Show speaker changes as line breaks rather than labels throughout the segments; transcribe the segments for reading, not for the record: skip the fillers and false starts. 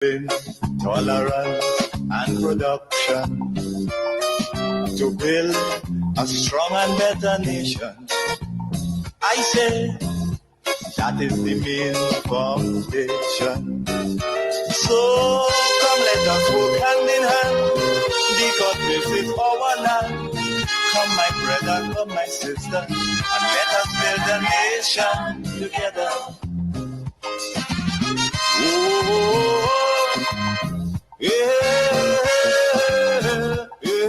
tolerance and production to build a strong and better nation. I say that is the main foundation. So come let us work hand in hand, because this is our land. Come my brother, come my sister, and let us build a nation together. Oh, yeah, yeah.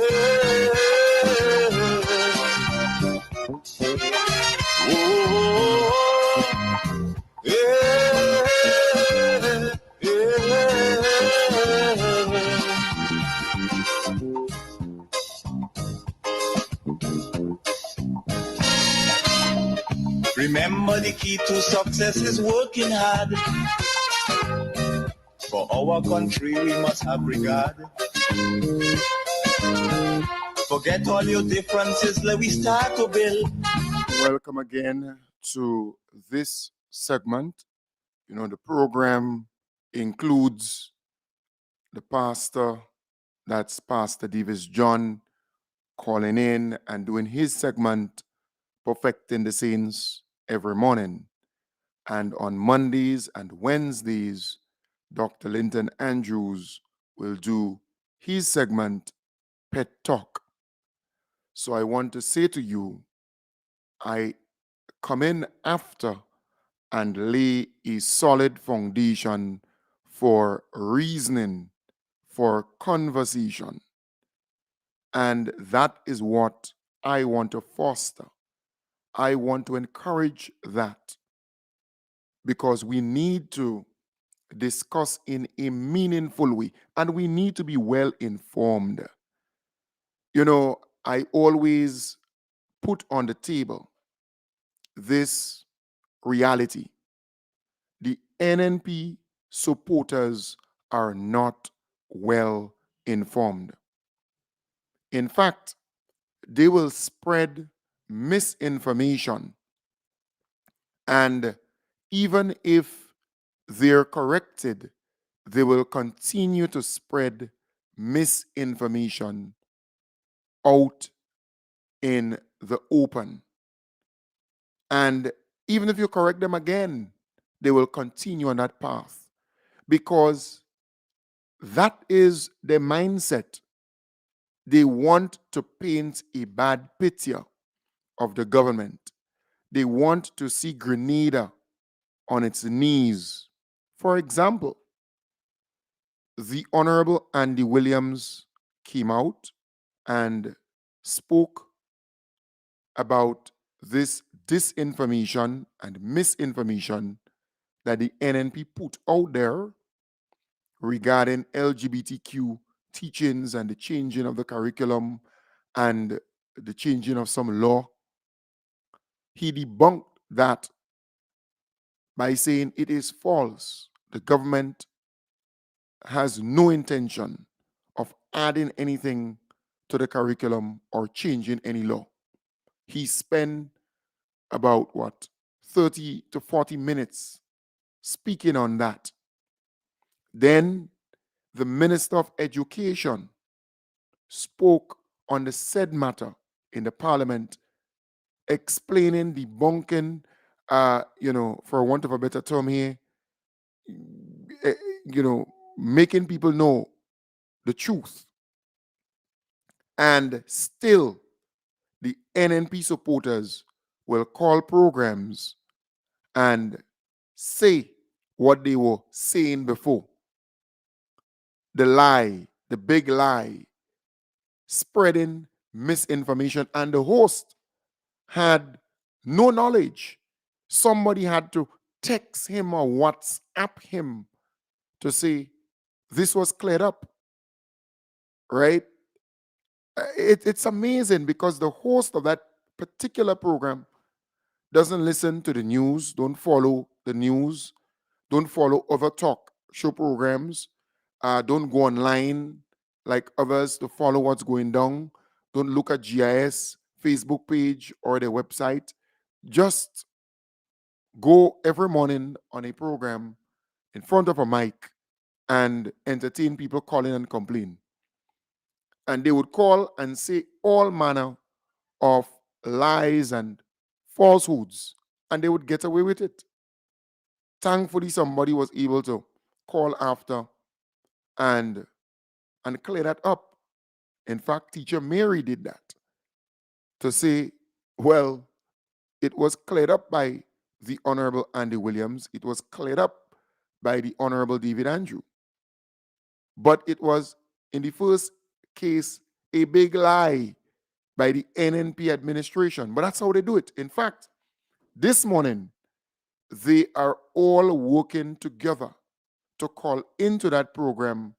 Oh, yeah, yeah. Remember, the key to success is working hard. For our country, we must have regard. Forget all your differences, let we start to build.
Welcome again to this segment. You know, the program includes the pastor, that's Pastor Davis John, calling in and doing his segment, Perfecting the Saints, every morning. And on Mondays and Wednesdays, Dr. Linton Andrews will do his segment, Pet Talk. So I want to say to you, I come in after and lay a solid foundation for reasoning, for conversation. And that is what I want to foster. I want to encourage that, because we need to discuss in a meaningful way, and we need to be well informed. You know, I always put on the table this reality. The NNP supporters are not well informed. In fact, they will spread misinformation, and even if they're corrected, they will continue to spread misinformation out in the open. And even if you correct them again, they will continue on that path, because that is their mindset. They want to paint a bad picture of the government. They want to see Grenada on its knees. For example, the Honorable Andy Williams came out and spoke about this disinformation and misinformation that the NNP put out there regarding LGBTQ teachings and the changing of the curriculum and the changing of some law. He debunked that by saying it is false. The government has no intention of adding anything to the curriculum or changing any law. He spent about 30 to 40 minutes speaking on that. Then the Minister of Education spoke on the said matter in the Parliament, explaining, debunking, for want of a better term here, making people know the truth. And still, the NNP supporters will call programs and say what they were saying before. The lie, the big lie, spreading misinformation, and the host had no knowledge. Somebody had to text him or WhatsApp him to say this was cleared up, right? It's amazing, because the host of that particular program doesn't listen to the news, don't follow the news, don't follow other talk show programs, don't go online like others to follow what's going down, don't look at GIS, Facebook page, or their website. Just go every morning on a program in front of a mic and entertain people calling and complain. And they would call and say all manner of lies and falsehoods, and they would get away with it. Thankfully, somebody was able to call after and clear that up. In fact, Teacher Mary did that to say, well, it was cleared up by the Honorable Andy Williams. It was cleared up by the Honorable David Andrew. But it was, in the first case, a big lie by the NNP administration. But that's how they do it. In fact, this morning, they are all working together to call into that program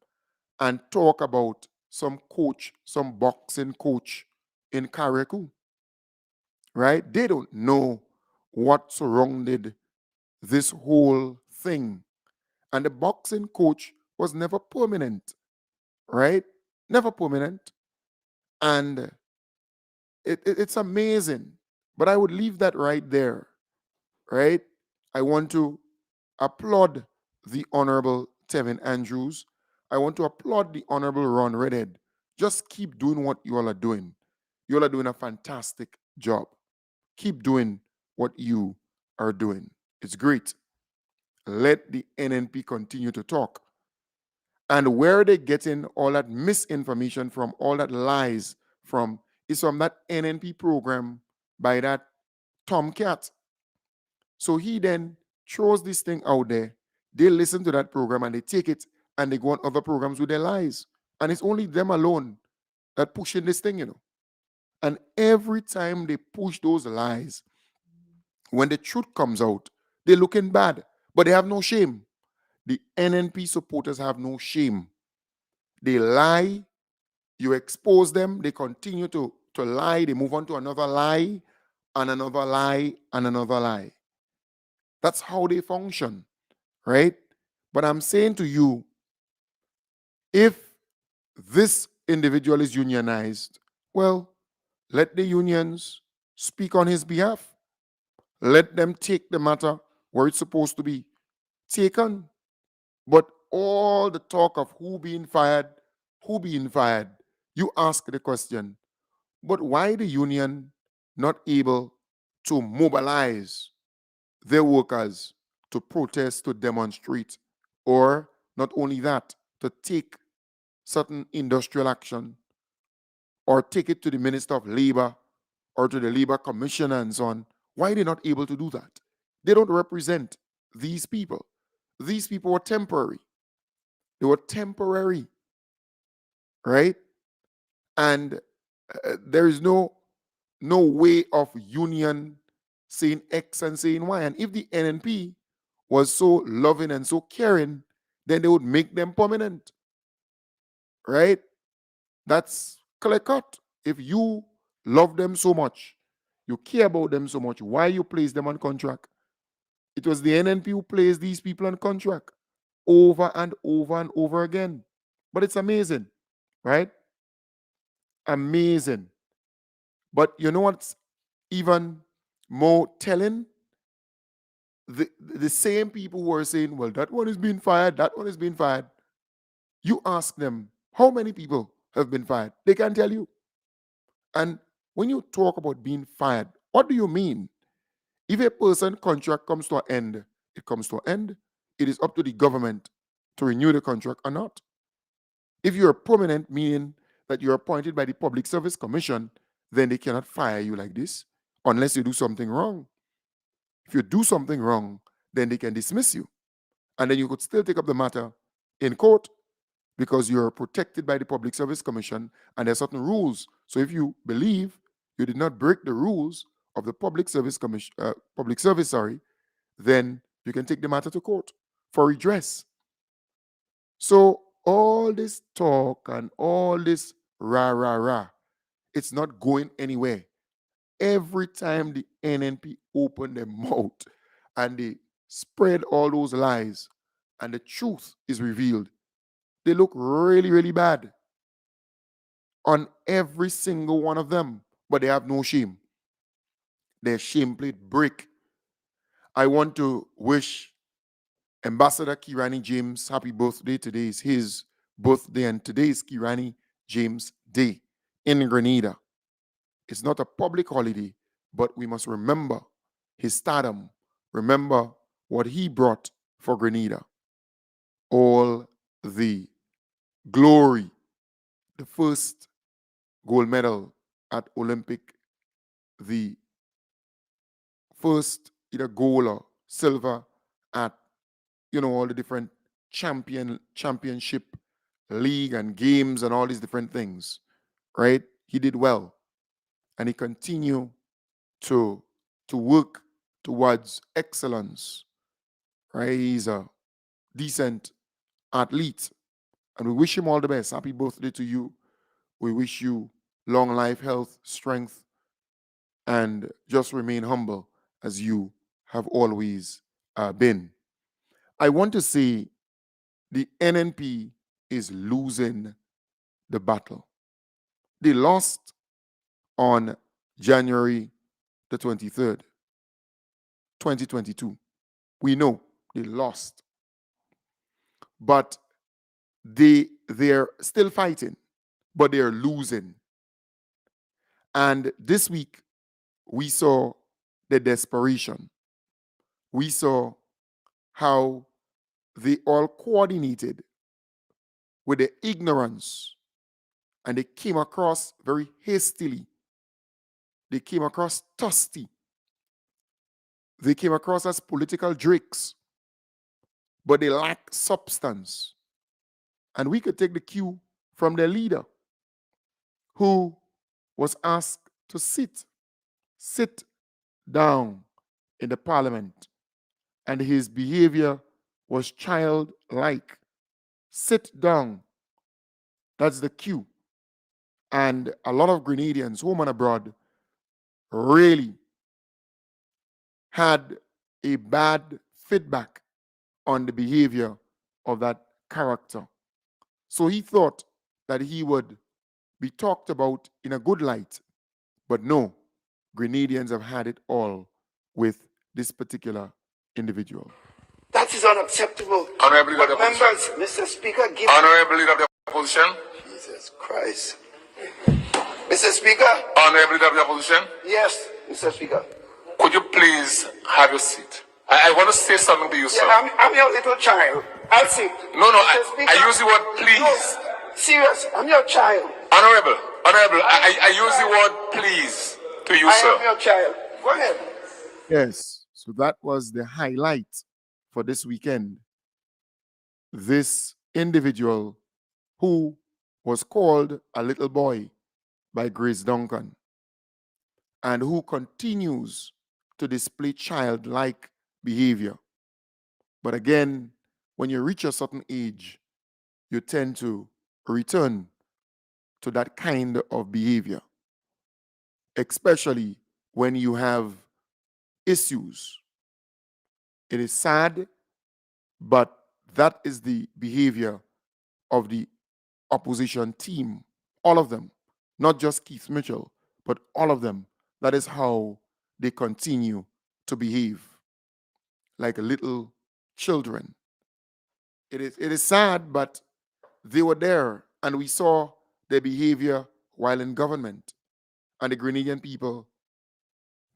and talk about some coach, some boxing coach in Carriacou, right? They don't know what surrounded this whole thing. And the boxing coach was never permanent, right? Never permanent. And it's amazing. But I would leave that right there, right? I want to applaud the Honorable Tevin Andrews. I want to applaud the Honorable Ron Redhead. Just keep doing what you all are doing. You all are doing a fantastic job. Keep doing what you are doing. It's great. Let the NNP continue to talk. And where are they getting all that misinformation from, all that lies from, is from that NNP program by that Tomcat. So he then throws this thing out there. They listen to that program and they take it and they go on other programs with their lies. And it's only them alone that pushing this thing. And every time they push those lies, when the truth comes out, they're looking bad, but they have no shame. The NNP supporters have no shame. They lie, you expose them, they continue to lie, they move on to another lie, and another lie, and another lie. That's how they function, right? But I'm saying to you, if this individual is unionized, well, let the unions speak on his behalf. Let them take the matter where it's supposed to be taken. But all the talk of who being fired, you ask the question, but why the union not able to mobilize their workers to protest, to demonstrate, or not only that, to take certain industrial action, or take it to the Minister of Labor or to the Labor Commissioner and so on? Why are they not able to do that? They don't represent these people. These people were temporary. They were temporary, right? And there is no way of union saying X and saying Y. And if the NNP was so loving and so caring, then they would make them permanent, right? That's clear cut. If you love them so much, you care about them so much, why you place them on contract? It was the NNP who placed these people on contract over and over and over again. But it's amazing, right? Amazing. But you know what's even more telling? The same people who are saying, well, that one is being fired, that one is being fired. You ask them, how many people have been fired? They can't tell you. And when you talk about being fired, what do you mean? If a person contract comes to an end, it comes to an end. It is up to the government to renew the contract or not. If you're permanent, meaning that you're appointed by the Public Service Commission, then they cannot fire you like this unless you do something wrong. If you do something wrong, then they can dismiss you. And then you could still take up the matter in court because you're protected by the Public Service Commission and there are certain rules. So if you believe you did not break the rules of the Public Service Commission, then you can take the matter to court for redress. So all this talk and all this rah, rah, rah, it's not going anywhere. Every time the NNP open their mouth and they spread all those lies and the truth is revealed, they look really, really bad on every single one of them, but they have no shame. Their shame plate break. I want to wish Ambassador Kirani James, happy birthday. Today is his birthday, and today is Kirani James Day in Grenada. It's not a public holiday, but we must remember his stardom, remember what he brought for Grenada. All the glory, the first gold medal at Olympic, the first either gold or silver at all the different championship league and games and all these different things, right? He did well, and he continued to work towards excellence, right? He's a decent athlete, and we wish him all the best. Happy birthday to you. We wish you long life, health, strength, and just remain humble as you have always been. I want to say the NNP is losing the battle. They lost on January the 23rd, 2022. We know they lost, but they're still fighting, but they're losing. And this week, we saw the desperation. We saw how they all coordinated with the ignorance, and they came across very hastily. They came across thirsty. They came across as political drakes, but they lack substance. And we could take the cue from their leader, who was asked to sit down in the parliament, and his behavior was childlike. Sit down. That's the cue. And a lot of Grenadians, home and abroad, really had a bad feedback on the behavior of that character. So he thought that he would be talked about in a good light. But no, Grenadians have had it all with this particular individual.
That is unacceptable. Honorable Leader of the members, Mr. Speaker, give Honorable Leader of the Opposition. Jesus Christ. Mr. Speaker. Honorable Leader of the Opposition. Yes, Mr. Speaker. Could you please have your seat? I want to say something to you, sir. Yeah, I'm your little child. I'll sit. No, I use the word please. No, serious, I'm your child. Honorable, I use the word please to you, sir. I am your child. Go ahead.
Yes, so that was the highlight for this weekend. This individual who was called a little boy by Grace Duncan, and who continues to display childlike behavior. But again, when you reach a certain age, you tend to return to that kind of behavior, especially when you have issues. It is sad, but that is the behavior of the opposition team, all of them, not just Keith Mitchell, but all of them. That is how they continue to behave, like little children. It is sad, but they were there, and we saw their behavior while in government. And the Grenadian people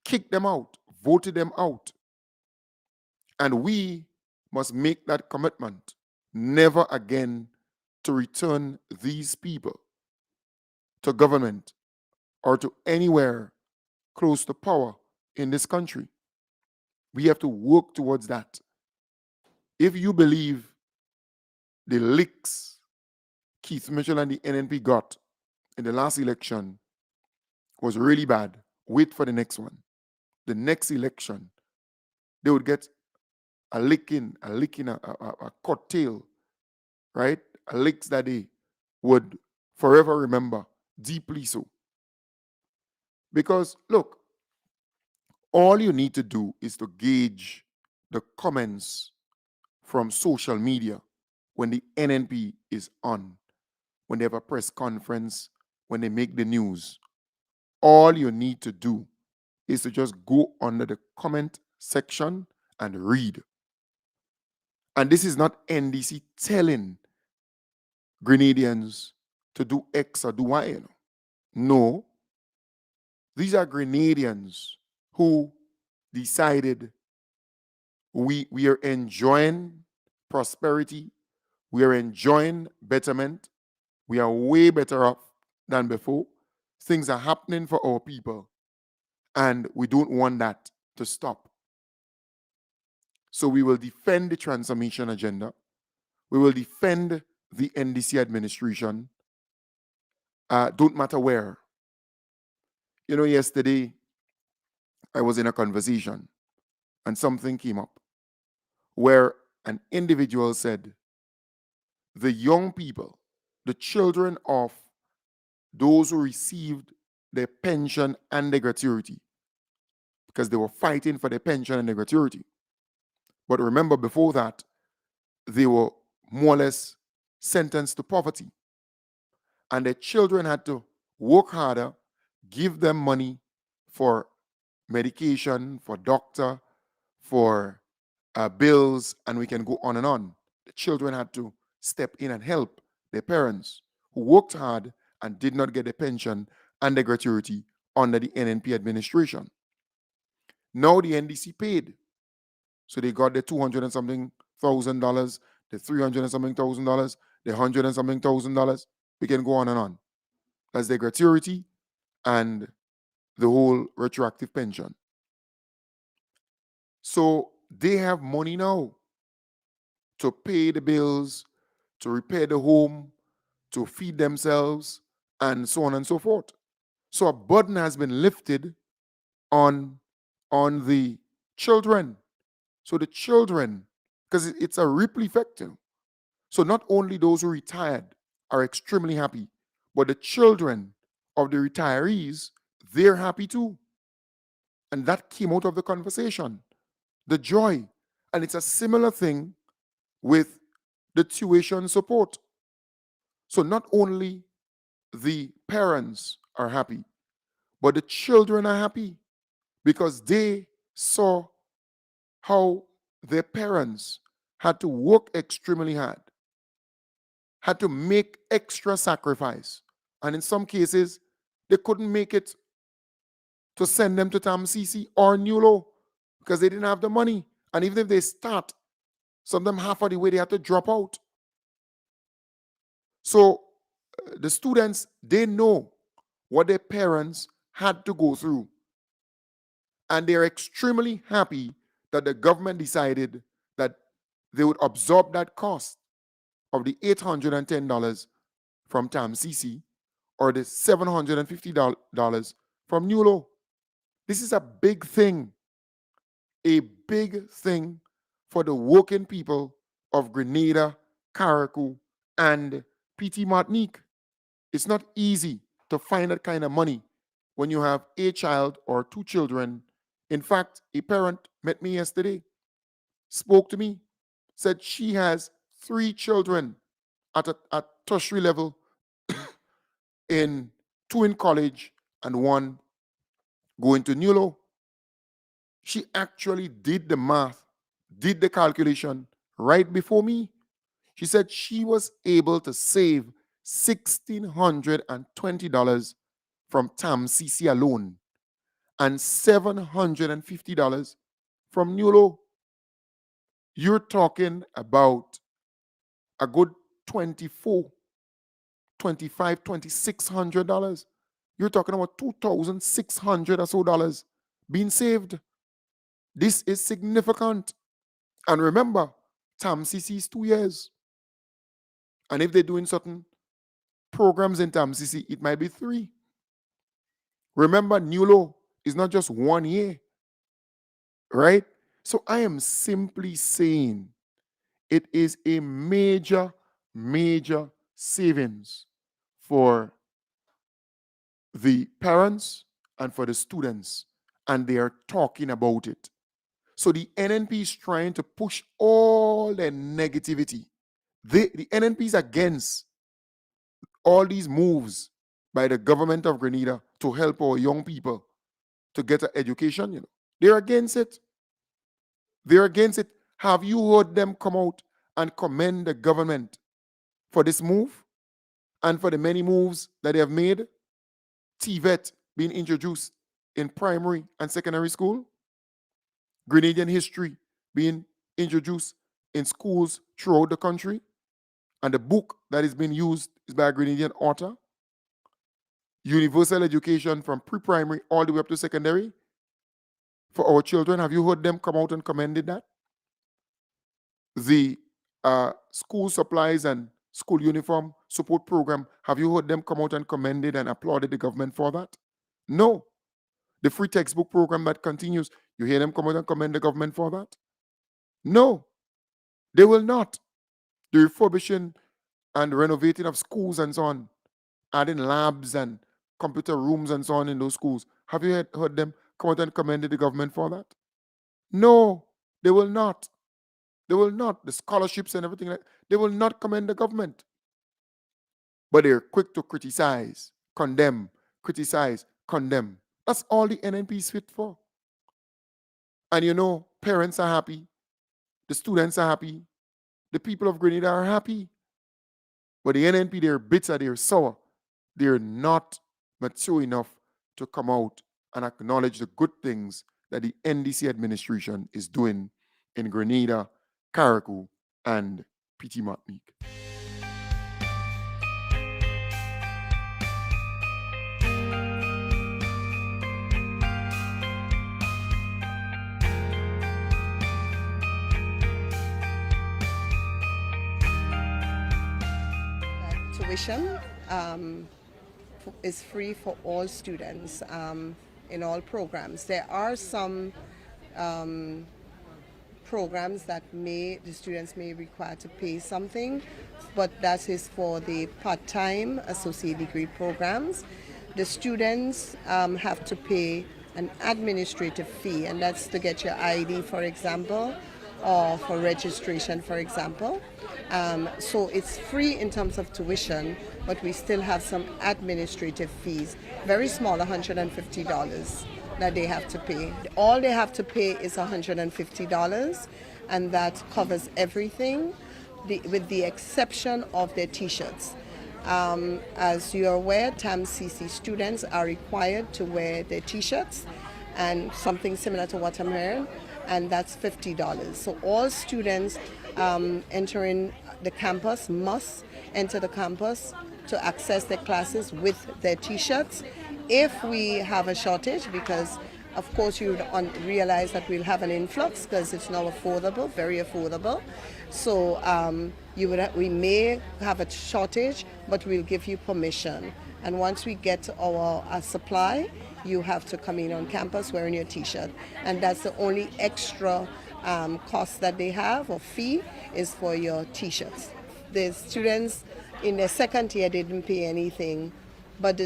kicked them out, voted them out. And we must make that commitment never again to return these people to government or to anywhere close to power in this country. We have to work towards that. If you believe the licks Keith Mitchell and the NNP got in the last election was really bad, wait for the next one. The next election, they would get a licking, a cocktail, right? A licks that they would forever remember, deeply so. Because, look, all you need to do is to gauge the comments from social media when the NNP is on, when they have a press conference, when they make the news. All you need to do is to just go under the comment section and read. And this is not NDC telling Grenadians to do X or do Y. No, these are Grenadians who decided we are enjoying prosperity, we are enjoying betterment, we are way better off than before. Things are happening for our people, and we don't want that to stop. So we will defend the transformation agenda. We will defend the NDC administration. Don't matter where. Yesterday I was in a conversation and something came up where an individual said, the young people, the children of those who received their pension and their gratuity, because they were fighting for their pension and their gratuity. But remember, before that, they were more or less sentenced to poverty. And their children had to work harder, give them money for medication, for doctor, for bills, and we can go on and on. The children had to step in and help their parents who worked hard and did not get a pension and the gratuity under the NNP administration. Now the NDC paid. So they got the 200 and something $1,000, the 300 and something $1,000, the 100 and something $1,000. We can go on and on. That's the gratuity and the whole retroactive pension. So they have money now to pay the bills, to repair the home, to feed themselves, and so on and so forth. So a burden has been lifted on the children. So the children, because it's a ripple effect. So not only those who retired are extremely happy, but the children of the retirees, they're happy too. And that came out of the conversation, the joy. And it's a similar thing with the tuition support. So not only the parents are happy, but the children are happy because they saw how their parents had to work extremely hard, had to make extra sacrifice. And in some cases, they couldn't make it to send them to TAMCC or NULO because they didn't have the money. And even if they start, some of them half of the way they had to drop out. So the students, they know what their parents had to go through. And they're extremely happy that the government decided that they would absorb that cost of the $810 from TAMCC or the $750 from NULO. This is a big thing for the working people of Grenada, Carriacou, and PT Martinique. It's not easy to find that kind of money when you have a child or two children. In fact, a parent met me yesterday, spoke to me, said she has 3 children at tertiary level, in 2 in college and 1 going to NULO. She actually did the math, did the calculation right before me. She said she was able to save $1,620 from TAMCC alone and $750 from NULO. You're talking about a good $2,400, $2,500, $2,600. You're talking about $2,600 or so dollars being saved. This is significant. And remember, TAMCC is 2 years. And if they're doing certain programs in TAMCC, it might be 3. Remember, NULO is not just 1 year, right? So I am simply saying it is a major, major savings for the parents and for the students, and they are talking about it. So the NNP is trying to push all the negativity. The NNP is against all these moves by the government of Grenada to help our young people to get an education. They're against it. They're against it. Have you heard them come out and commend the government for this move and for the many moves that they have made? TVET being introduced in primary and secondary school, Grenadian history being introduced in schools throughout the country, and the book that is being used is by a Grenadian author. Universal education from pre-primary all the way up to secondary for our children. Have you heard them come out and commended that? The school supplies and school uniform support program, have you heard them come out and commended and applauded the government for that? No. The free textbook program that continues, you hear them come out and commend the government for that? No, they will not. The refurbishing and renovating of schools and so on, adding labs and computer rooms and so on in those schools, have you heard them come out and commended the government for that? No, they will not. They will not. The scholarships and everything, they will not commend the government. But they're quick to criticize, condemn, criticize, condemn. That's all the NNP is fit for. And you know, parents are happy, the students are happy, the people of Grenada are happy. But the NNP, they're bitter, they're sour. They're not mature enough to come out and acknowledge the good things that the NDC administration is doing in Grenada, Carriacou, and Petit Martinique.
Tuition is free for all students in all programs. There are some programs that the students may require to pay something, but that is for the part-time associate degree programs. The students have to pay an administrative fee, and that's to get your ID, for example, or for registration, for example. So it's free in terms of tuition, but we still have some administrative fees, very small, $150 that they have to pay. All they have to pay is $150, and that covers everything, with the exception of their t-shirts. As you're aware, TAMCC students are required to wear their t-shirts and something similar to what I'm wearing, and that's $50. So all students entering the campus must enter the campus to access their classes with their t-shirts. If we have a shortage, because of course you would realize that we'll have an influx because it's now affordable, very affordable. So we may have a shortage, but we'll give you permission. And once we get our supply, you have to come in on campus wearing your t-shirt. And that's the only extra cost that they have, or fee, is for your t-shirts. The students in their second year, they didn't pay anything. But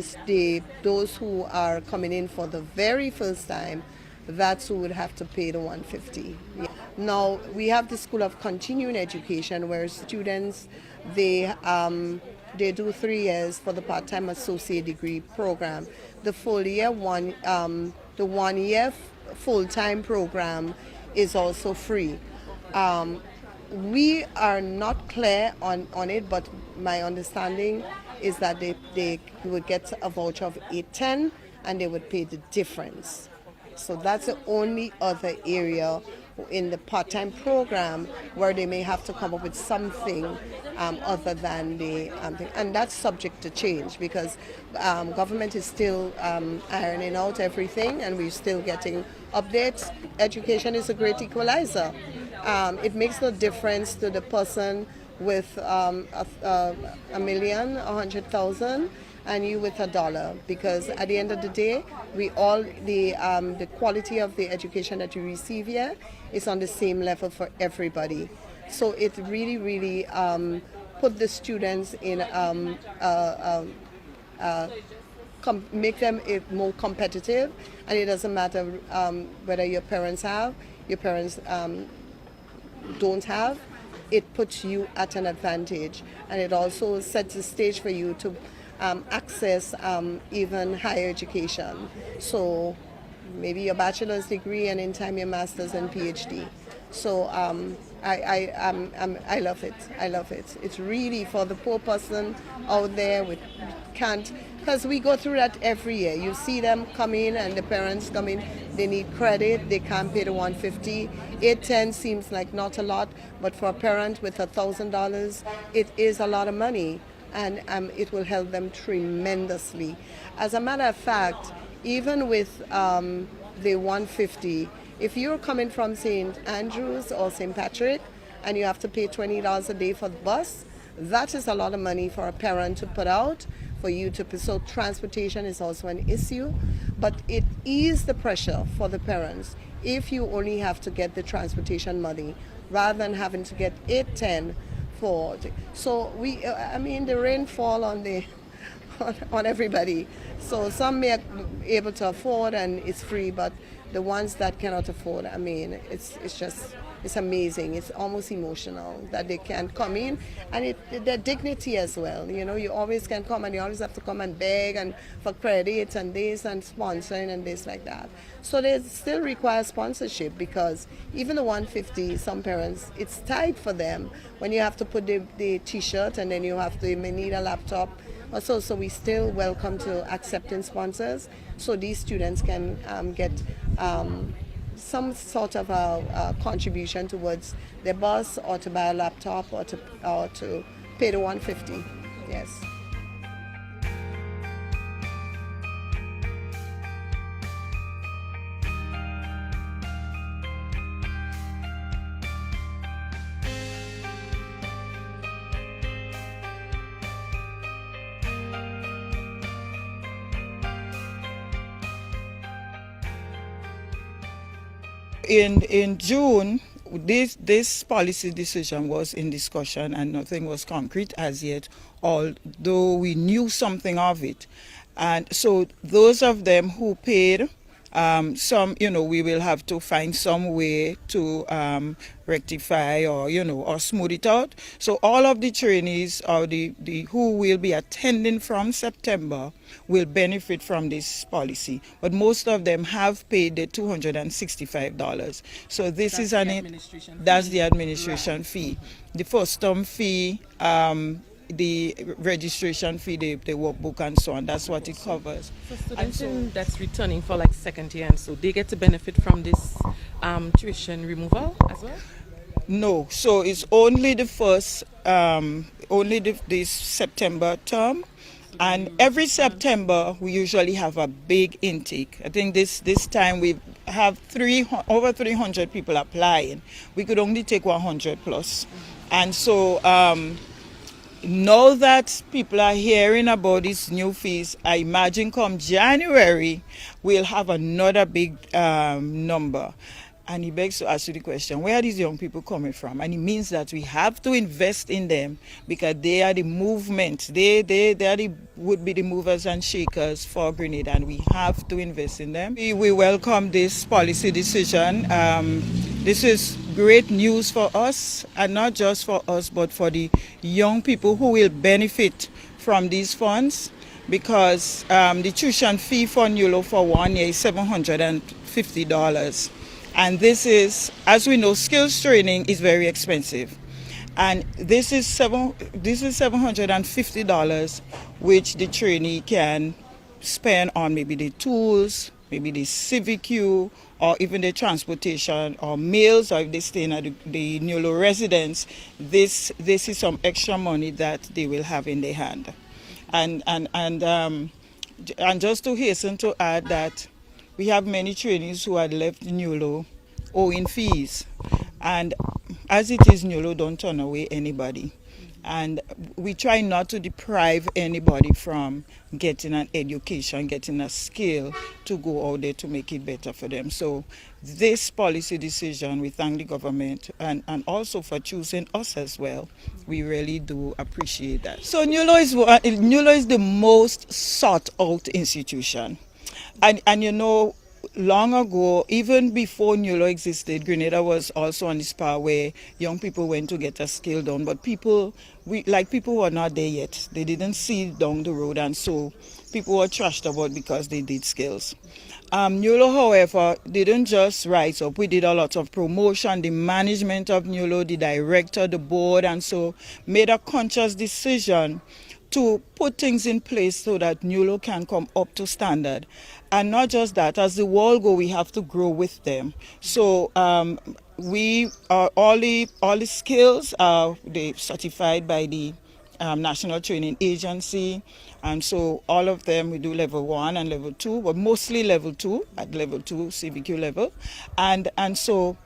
those who are coming in for the very first time, that's who would have to pay the $150. Yeah. Now, we have the School of Continuing Education, where students, they do 3 years for the part-time associate degree program. The full year the 1 year full-time program is also free. We are not clear on it, but my understanding is that they would get a voucher of $810 and they would pay the difference. So that's the only other area in the part-time program where they may have to come up with something other than the thing. And that's subject to change because government is still ironing out everything, and we're still getting updates. Education is a great equalizer. It makes no difference to the person with a million, 100,000, and you with $1, because at the end of the day, we all the quality of the education that you receive here is on the same level for everybody. So it really put the students in make them more competitive, and it doesn't matter whether your parents don't have. It puts you at an advantage, and it also sets the stage for you to access even higher education. So maybe your bachelor's degree and in time your master's and PhD. So I love it. I love it. It's really for the poor person out there with can't, because we go through that every year. You see them come in and the parents come in, they need credit, they can't pay the 150. 810 seems like not a lot, but for a parent with $1,000, it is a lot of money, and it will help them tremendously. As a matter of fact, even with the 150, if you're coming from St. Andrews or St. Patrick and you have to pay $20 a day for the bus, that is a lot of money for a parent to put out for you to pay. So transportation is also an issue, but it eases the pressure for the parents if you only have to get the transportation money rather than having to get 810 for. So the rainfall on the on everybody. So some may be able to afford and it's free, but the ones that cannot afford, it's amazing. It's almost emotional that they can come in, and their dignity as well. You always can come, and you always have to come and beg and for credit and this and sponsoring and this like that. So they still require sponsorship, because even the 150, some parents, it's tight for them when you have to put the T-shirt and then you may need a laptop. So we still welcome to accepting sponsors, so these students can get some sort of a contribution towards their bus, or to buy a laptop, or to pay the 150. Yes.
In June, this policy decision was in discussion and nothing was concrete as yet, although we knew something of it. And so those of them who paid, we will have to find some way to rectify or smooth it out. So all of the trainees or the who will be attending from September will benefit from this policy. But most of them have paid the $265. So this is that's the administration fee. The first term fee, the registration fee, the workbook and so on. That's what it covers.
So students that's returning for like second year, and so they get to benefit from this tuition removal as well?
No, so it's only the first, this September term. And every September, we usually have a big intake. I think this time we have over 300 people applying. We could only take 100 plus. And so now that people are hearing about these new fees, I imagine come January, we'll have another big number. And he begs to ask you the question, where are these young people coming from? And it means that we have to invest in them, because they are the movement. They would be the movers and shakers for Grenada, and we have to invest in them. We welcome this policy decision. This is great news for us, and not just for us, but for the young people who will benefit from these funds, because the tuition fee for NULO for 1 year is $750. And this is, as we know, skills training is very expensive. And this is $750, which the trainee can spend on maybe the tools, maybe the CVQ, or even the transportation or meals, or if they stay in the NULO residence. This is some extra money that they will have in their hand. And just to hasten to add that we have many trainees who had left NULO owing fees. And as it is, NULO don't turn away anybody. And we try not to deprive anybody from getting an education, getting a skill to go out there to make it better for them. So this policy decision, we thank the government and also for choosing us as well. We really do appreciate that. So NULO is the most sought out institution. And long ago, even before NULO existed, Grenada was also on this path where young people went to get a skill done. But people were not there yet. They didn't see down the road, and so people were trashed about because they did skills. NULO, however, didn't just rise up. We did a lot of promotion. The management of NULO, the director, the board, and so made a conscious decision to put things in place so that NULO can come up to standard. And not just that, as the world go, we have to grow with them. So we all the skills are they certified by the National Training Agency, and so all of them we do level 1 and level 2, but mostly level 2 at level 2 CBQ level, and so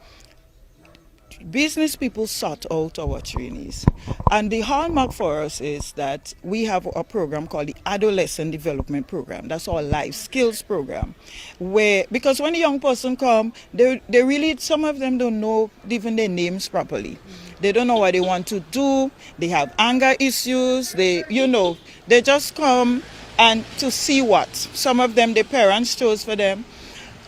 business people sought out our trainees. And the hallmark for us is that we have a program called the Adolescent Development Program. That's our life skills program. Because when a young person come, they really, some of them don't know even their names properly. They don't know what they want to do. They have anger issues. They just come and to see what. Some of them, their parents chose for them,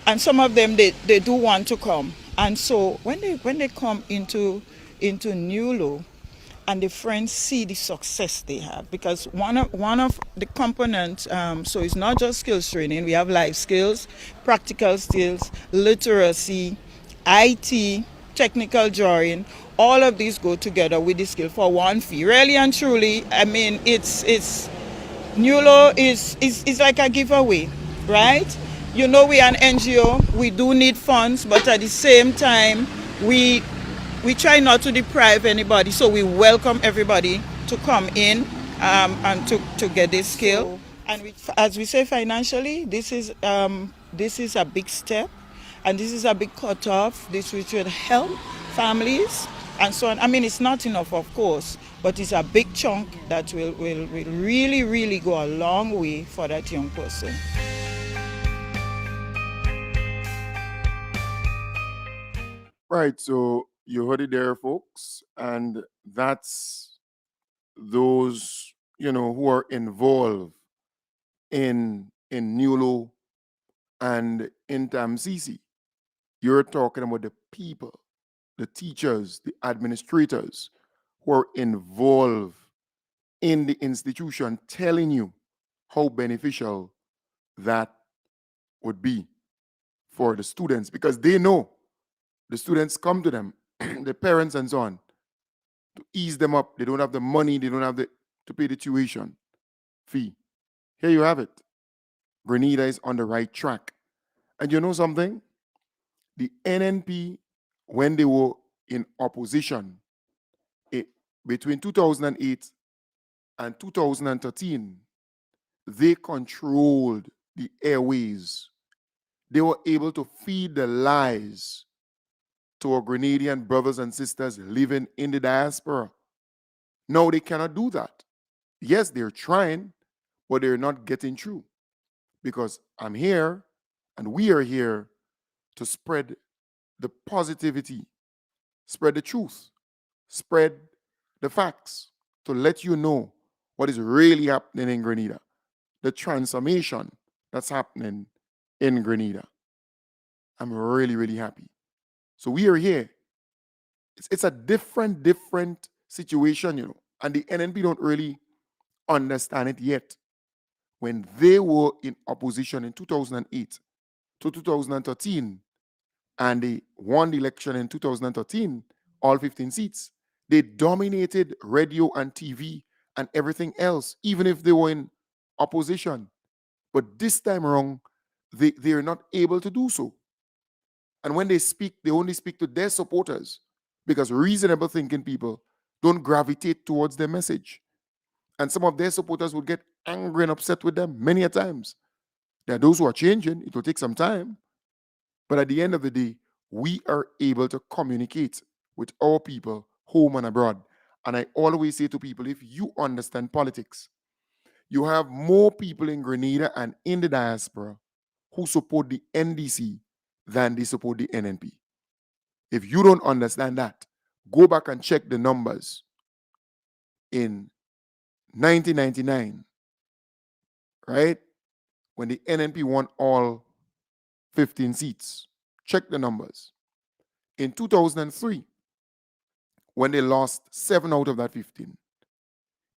and some of them they do want to come. And so when they come into NULO, and the friends see the success they have, because one of the components, so it's not just skills training. We have life skills, practical skills, literacy, IT, technical drawing. All of these go together with the skill for one fee. Really and truly, I mean, it's NULO is like a giveaway, right? We are an NGO. We do need funds, but at the same time, we try not to deprive anybody. So we welcome everybody to come in and to get this skill. And as we say, financially, this is a big step, and this is a big cutoff. This which will help families and so on. I mean, it's not enough, of course, but it's a big chunk that will really, really go a long way for that young person.
Right, so you heard it there, folks, and that's those who are involved in NULO and in TAMCC. You're talking about the people, the teachers, the administrators who are involved in the institution, telling you how beneficial that would be for the students, because they know the students come to them, the parents and so on, to ease them up. They don't have the money, they don't have to pay the tuition fee. Here you have it. Grenada is on the right track. And you know something? The NNP, when they were in opposition, between 2008 and 2013, they controlled the airways. They were able to feed the lies to our Grenadian brothers and sisters living in the diaspora. No, they cannot do that. Yes, they're trying, but they're not getting through, because I'm here and we are here to spread the positivity, spread the truth, spread the facts, to let you know what is really happening in Grenada, the transformation that's happening in Grenada. I'm really, really happy. So we are here. It's a different situation, and the NNP don't really understand it yet. When they were in opposition in 2008 to 2013, and they won the election in 2013, all 15 seats, they dominated radio and TV and everything else, even if they were in opposition. But this time around, they are not able to do so. And when they speak, they only speak to their supporters, because reasonable thinking people don't gravitate towards their message. And some of their supporters will get angry and upset with them many a times. There are those who are changing. It will take some time. But at the end of the day, we are able to communicate with our people home and abroad. And I always say to people, if you understand politics, you have more people in Grenada and in the diaspora who support the NDC than they support the NNP. If you don't understand that, go back and check the numbers. In 1999, right, when the NNP won all 15 seats. Check the numbers. In 2003, when they lost 7 out of that 15.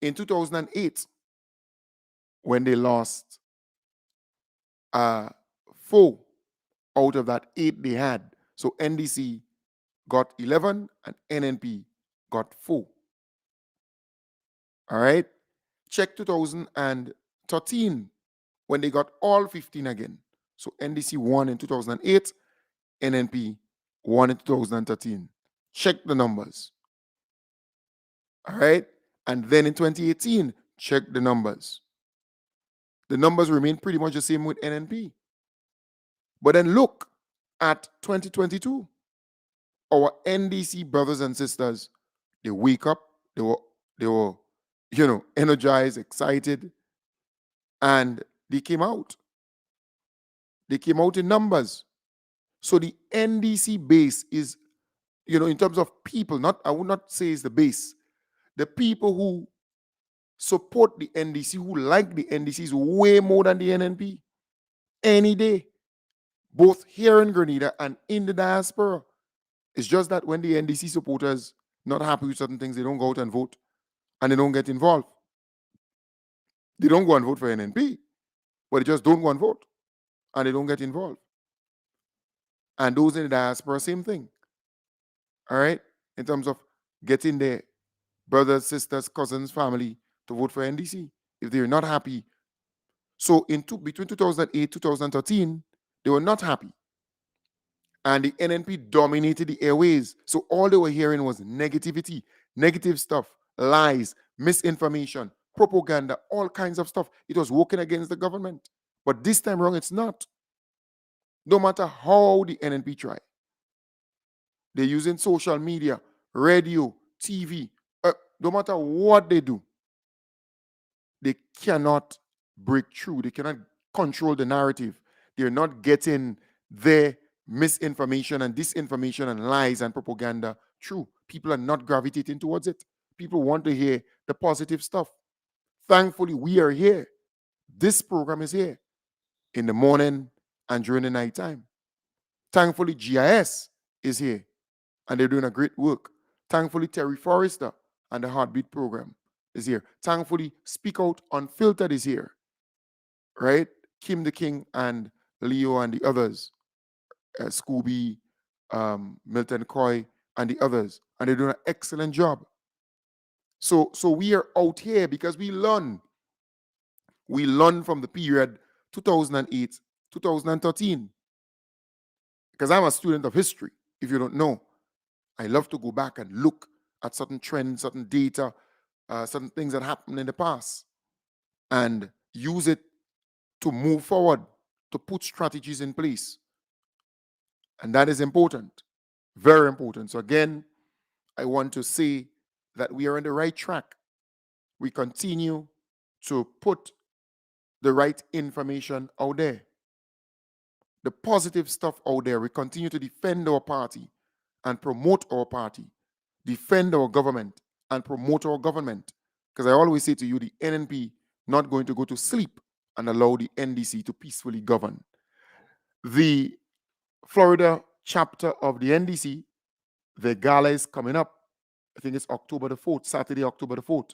In 2008, when they lost 4 out of that 8 they had. So NDC got 11 and NNP got 4. All right? Check 2013 when they got all 15 again. So NDC won in 2008, NNP won in 2013. Check the numbers. All right? And then in 2018, check the numbers. The numbers remain pretty much the same with NNP. But then look at 2022. Our NDC brothers and sisters, they wake up, they were energized, excited, and they came out. They came out in numbers. So the NDC base is, in terms of people, I would not say it's the base. The people who support the NDC, who like the NDC, is way more than the NNP. Any day, both here in Grenada and in the diaspora. It's just that when the NDC supporters not happy with certain things, they don't go out and vote and they don't get involved. They don't go and vote for NNP, but they just don't go and vote and they don't get involved. And those in the diaspora, same thing. All right? In terms of getting their brothers, sisters, cousins, family to vote for NDC. If they're not happy. So between 2008 2013, they were not happy. And the NNP dominated the airways. So all they were hearing was negativity, negative stuff, lies, misinformation, propaganda, all kinds of stuff. It was working against the government. But this time around, it's not. No matter how the NNP try. They're using social media, radio, TV. No matter what they do, they cannot break through. They cannot control the narrative. They're not getting their misinformation and disinformation and lies and propaganda true. People are not gravitating towards it. People want to hear the positive stuff. Thankfully, we are here. This program is here in the morning and during the night time. Thankfully, GIS is here and they're doing a great work. Thankfully, Terry Forrester and the Heartbeat program is here. Thankfully, Speak Out Unfiltered is here. Right? Kim the King and Leo and the others. Scooby, Milton Coy, and the others. And they're doing an excellent job. So we are out here because we learn. We learn from the period 2008, 2013. Because I'm a student of history, if you don't know. I love to go back and look at certain trends, certain data, certain things that happened in the past, and use it to move forward, to put strategies in place. And that is important, very important. So again, I want to say that we are on the right track. We continue to put the right information out there, the positive stuff out there. We continue to defend our party and promote our party, defend our government and promote our government. Because I always say to you, the NNP not going to go to sleep and allow the NDC to peacefully govern. The Florida chapter of the NDC, the gala is coming up. I think it's October the 4th, Saturday, October the 4th.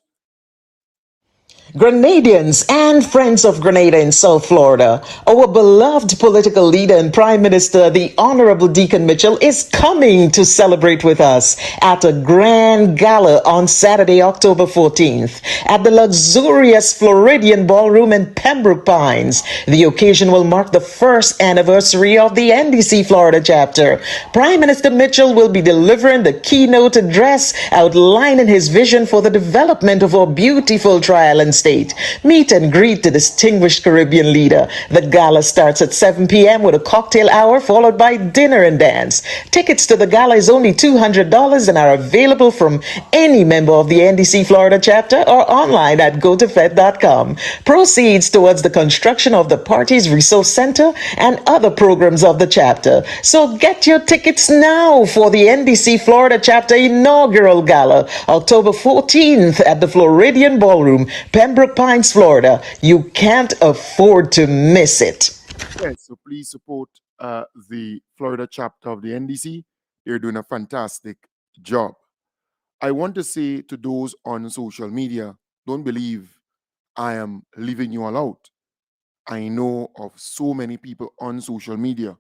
Grenadians and friends of Grenada in South Florida, our beloved political leader and Prime Minister, the Honorable Deacon Mitchell, is coming to celebrate with us at a grand gala on Saturday, October 14th at the luxurious Floridian Ballroom in Pembroke Pines. The occasion will mark the first anniversary of the NDC Florida chapter. Prime Minister Mitchell will be delivering the keynote address outlining his vision for the development of our beautiful tri-island state. Meet and greet the distinguished Caribbean leader. The gala starts at 7 p.m. with a cocktail hour followed by dinner and dance. Tickets to the gala is only $200 and are available from any member of the NDC Florida chapter or online at gotofed.com. Proceeds towards the construction of the party's resource center and other programs of the chapter. So get your tickets now for the NDC Florida chapter inaugural gala, October 14th at the Floridian Ballroom, Pembroke Pines, Florida. You can't afford to miss it.
Yes, so please support the Florida chapter of the NDC. They're doing a fantastic job. I want to say to those on social media, don't believe I am leaving you all out. I know of so many people on social media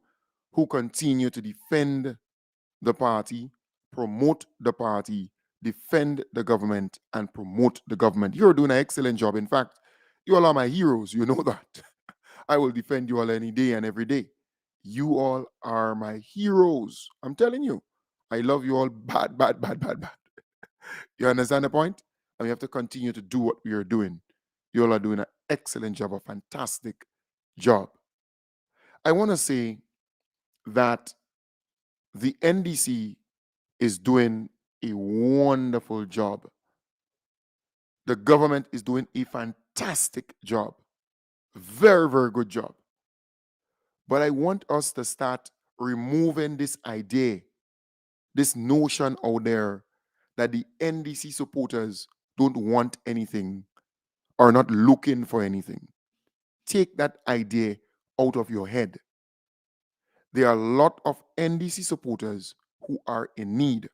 who continue to defend the party, promote the party, defend the government, and promote the government. You're doing an excellent job. In fact, you all are my heroes. You know that. I will defend you all any day and every day. You all are my heroes. I'm telling you. I love you all bad, bad, bad, bad, bad. You understand the point? And we have to continue to do what we are doing. You all are doing an excellent job, a fantastic job. I want to say that the NDC is doing a wonderful job. The government is doing a fantastic job. Very, very good job. But I want us to start removing this idea, this notion out there that the NDC supporters don't want anything or not looking for anything. Take that idea out of your head. There are a lot of NDC supporters who are in need.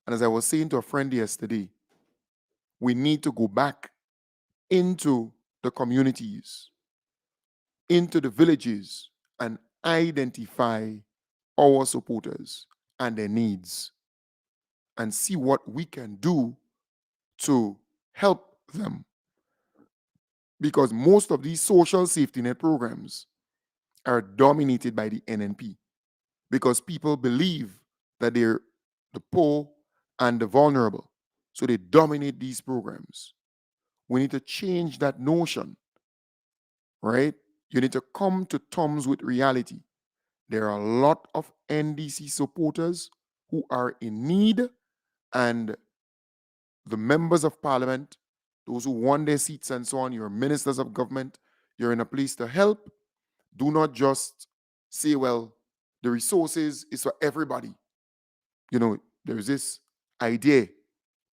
And as I was saying to a friend yesterday, we need to go back into the communities, into the villages, and identify our supporters and their needs and see what we can do to help them. Because most of these social safety net programs are dominated by the NNP because people believe that they're the poor and the vulnerable. So they dominate these programs. We need to change that notion, right? You need to come to terms with reality. There are a lot of NDC supporters who are in need, and the members of parliament, those who won their seats and so on, your ministers of government, you're in a place to help. Do not just say, well, the resources is for everybody. You know, there's this idea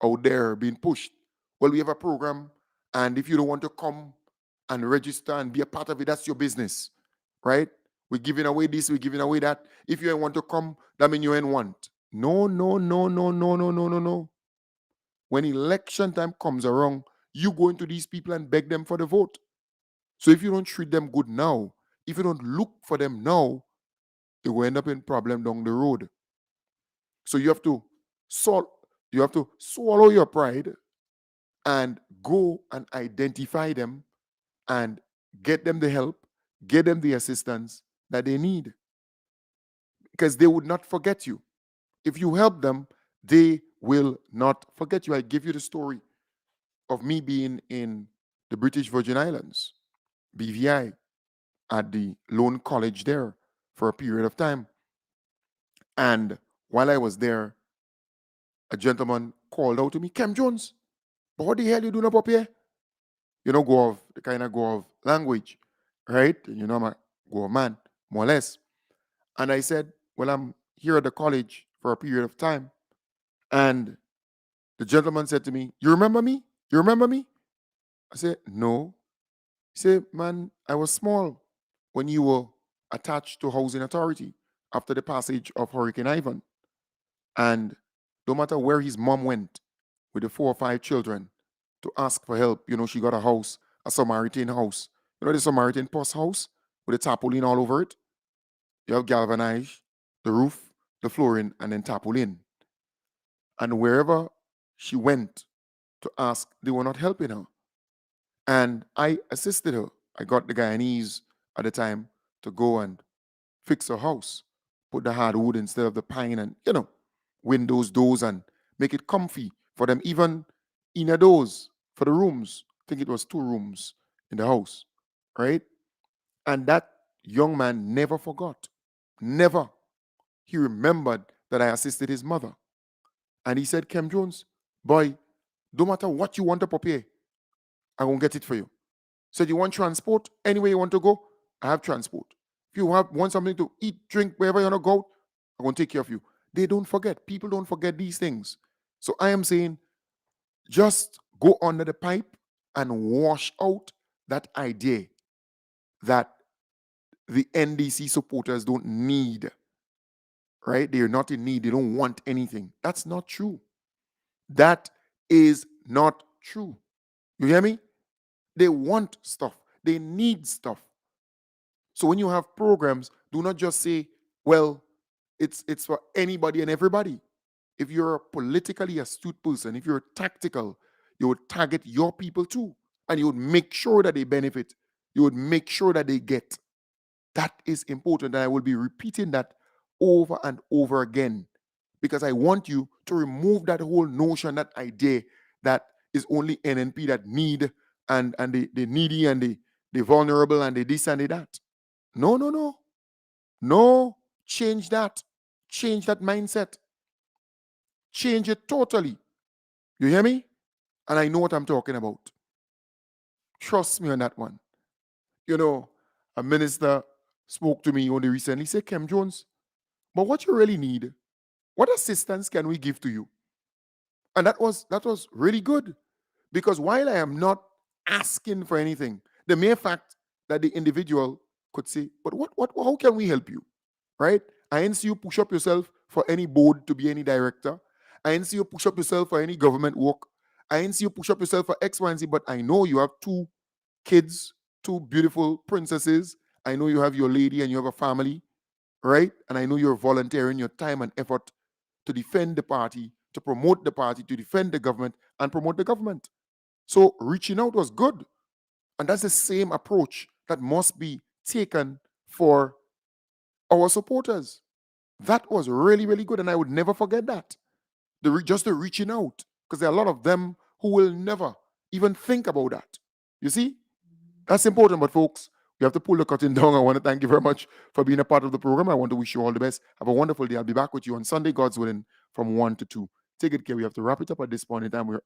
out there being pushed. Well, we have a program, and if you don't want to come and register and be a part of it, that's your business, right? We're giving away this, we're giving away that. If you don't want to come, that means you ain't want. No, no, no, no, no, no, no, no, no. When election time comes around, you go into these people and beg them for the vote. So if you don't treat them good now, if you don't look for them now, you will end up in problem down the road. So you have to swallow your pride and go and identify them and get them the help, get them the assistance that they need. Because they would not forget you. If you help them, they will not forget you. I give you the story of me being in the British Virgin Islands, BVI, at the Lone College there for a period of time. And while I was there, a gentleman called out to me, Kem Jones, but what the hell you doing up here? You know, go of the kind of go of language, right? You know, I'm a go of man, more or less. And I said, well, I'm here at the college for a period of time. And the gentleman said to me, you remember me? You remember me? I said, no. He said, man, I was small when you were attached to Housing Authority after the passage of Hurricane Ivan. And no matter where his mom went with the 4 or 5 children to ask for help, you know, she got a house, a Samaritan house. You know, the Samaritan post house with the tarpaulin all over it? You have galvanized, the roof, the flooring, and then tarpaulin. And wherever she went to ask, they were not helping her. And I assisted her. I got the Guyanese at the time to go and fix her house, put the hardwood instead of the pine and, you know, windows, doors, and make it comfy for them, even inner doors for the rooms. I think it was 2 rooms in the house, right? And that young man never forgot. Never. He remembered that I assisted his mother. And he said, Kem Jones, boy, no matter what you want to prepare, I won't get it for you. Said, you want transport? Anywhere you want to go, I have transport. If you want something to eat, drink, wherever you want to go, I'm going to take care of you. They don't forget. People don't forget these things. So I am saying, just go under the pipe and wash out that idea that the NDC supporters don't need, right? They're not in need. They don't want anything. That's not true. That is not true. You hear me? They want stuff. They need stuff. So when you have programs, do not just say, well, it's for anybody and everybody. If you're a politically astute person, if you're tactical, you would target your people too. And you would make sure that they benefit. You would make sure that they get. That is important. And I will be repeating that over and over again. Because I want you to remove that whole notion, that idea that is only NNP that need and the needy and the vulnerable and the this and the that. No, no, no. No, change that. Change that mindset. Change it totally. You hear me? And I know what I'm talking about. Trust me on that one. You know, a minister spoke to me only recently, said, Kem Jones, but what you really need, what assistance can we give to you? And that was really good. Because while I am not asking for anything, the mere fact that the individual could say, but how can we help you? Right? I ain't see you push up yourself for any board to be any director. I ain't see you push up yourself for any government work. I ain't see you push up yourself for X, Y, and Z, but I know you have 2 kids, 2 beautiful princesses. I know you have your lady and you have a family, right? And I know you're volunteering your time and effort to defend the party, to promote the party, to defend the government and promote the government. So reaching out was good. And that's the same approach that must be taken for our supporters. That was really, really good. And I would never forget that. Just the reaching out. Because there are a lot of them who will never even think about that. You see? That's important. But folks, we have to pull the curtain down. I want to thank you very much for being a part of the program. I want to wish you all the best. Have a wonderful day. I'll be back with you on Sunday, God's willing, from 1 to 2. Take good care. We have to wrap it up at this point in time. We're out.